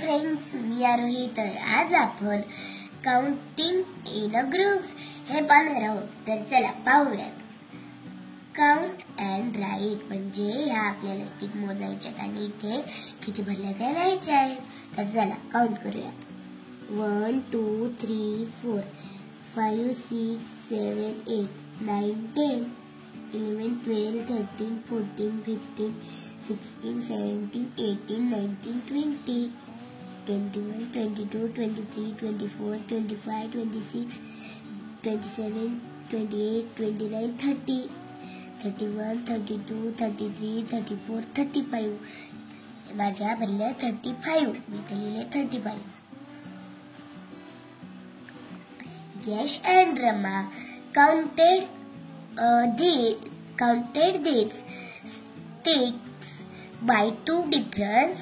Friends, मी आरोही. तर आज आपण काउंटिंग इन अ ग्रुप्स हे पाहणार आहोत. तर चला पाहूयात. काउंट अँड राईट म्हणजे ह्या आपल्याला स्टिक मोजायच्या आणि इथे किती भरल्या त्या लिहायच्या आहे. तर चला काउंट करूया. 1 2 3 4 5 6 7 8 9 10 11 12 13 14 15 16 17 18 19 20 21 22 23 24 25 26 27 28 29 30 31 32 33 34 35 माझ्या भरल्या 35. मी लिहिले 35. Yash and Rama counted these sticks by two different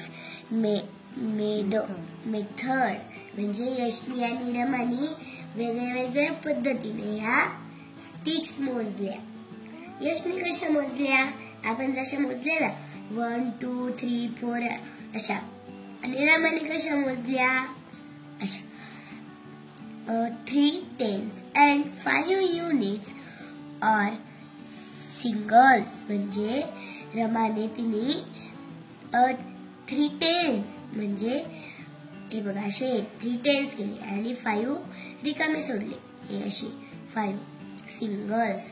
method. म्हणजे यशनी आणि रमानी वेगळ्या पद्धतीने ह्या स्टिक्स मोजल्या. यशनी कशा मोजल्या? आपण जशा मोजल्या ना 1 2 3 4 अशा, आणि रमानी कशा मोजल्या? अशा. 3 tens and 5 units are singles. म्हणजे रमाने तिने 3 tens म्हणजे हे बघा असे 3 tens केले आणि 5 रिकामे सोडले. हे असे 5 सिंगल्स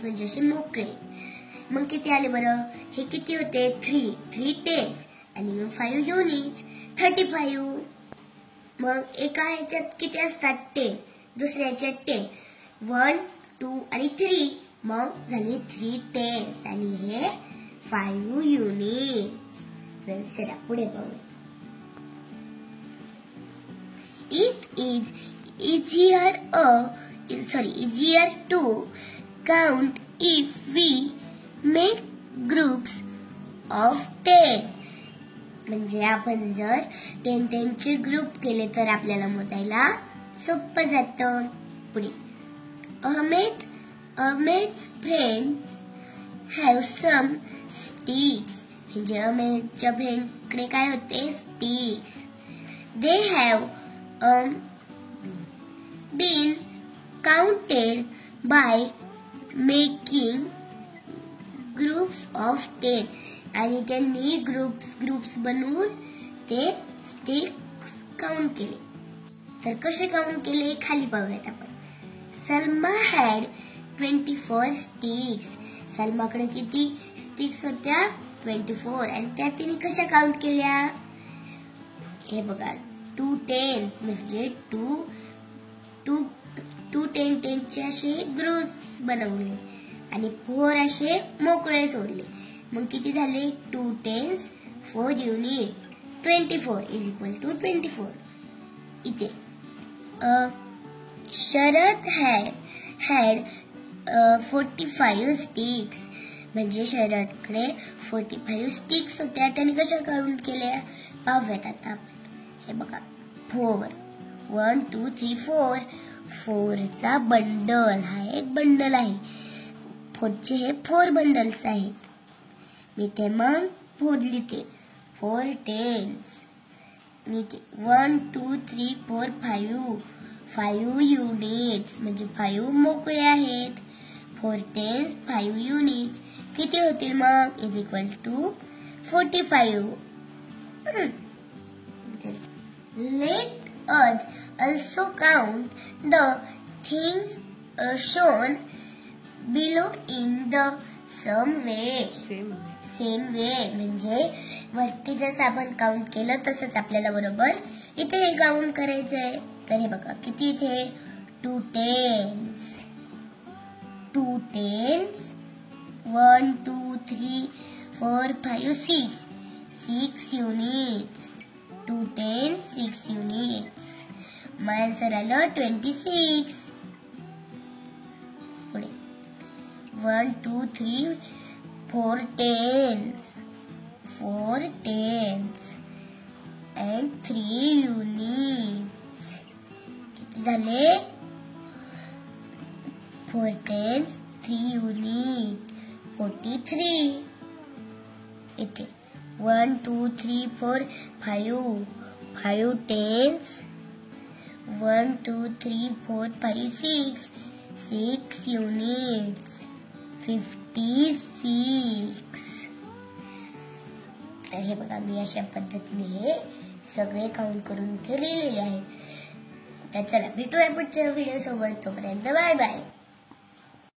म्हणजे असे मोकळे. मग किती आले बरं? हे किती होते? 3 tens आणि मग 5 युनिट्स 35. मग एका ह्याच्यात किती असतात? 10. दुसऱ्या ह्याच्यात 10. 1 2 आणि 3 मग झाले 3 tens आणि हे 5 युनिट्स. तर चला पुढे पाहूया. It is easier to count if we make groups of 10. म्हणजे आपण जर 10 चे ग्रुप केले तर आपल्याला मोजायला सोपं जातं. पुढे Ahmed's friends have some sticks. म्हणजे अहमेदच्या फ्रेंडकडे काय होते? Sticks. They have been counted by making groups of 10. आणि त्यांनी ग्रुप्स बनवून ते स्टिक्स काउंट केले. तर कसे काउंट केले खाली पाहूयात आपण. Salma had 24 sticks. सलमाकडे किती स्टिक्स होत्या? 24. आणि त्या तिने कशा काउंट केल्या? हे बघा 2 tens म्हणजे 2 10 चे असे ग्रुप्स बनवले आणि 4 असे मोकळे सोडले. मग किती झाले? 2 tens 4 units 24 is equal to 24. इथे शरद हॅड 45 स्टिक्स. म्हणजे शरदकडे 45 स्टिक्स होत्या. त्याने कशा काउंट केल्या पाहूयात आता आपण. हे बघा 4 1 2 3 4 4 चा बंडल. हा एक बंडल आहे. 4 चे हे 4 बंडल्स आहेत. मी ते मग 4 लिहिते. 4 tens. मी 1 2 3 4 5 युनिट्स म्हणजे 5 मोकळे आहेत. 4 tens 5 युनिट्स किती होतील मग? Is equal to 45. Let us also count the things shown below in the same way. म्हणजे वरती जसं आपण काउंट केलं तसंच आपल्याला बरोबर इथे हे काउंट करायचंय. तर हे बघा किती इथे 2 tens 1 2 3 4 5 6 युनिट्स 2 tens 6 युनिट्स. माझं आन्सर आलं 26. पुढे 1 2 3 4 tens and 3 युनिट्स. किती झाले? 4 tens 3 युनिट 43. इथे 1 2 3 4 5 5 tens, 1 2 3 4 5 6 units, 56. तर हे बघा मी अशा पद्धतीने हे सगळे काउंट करून इथे लिहिलेले आहे. तर चला भेटूया पुढच्या व्हिडिओ सोबत. तोपर्यंत बाय बाय.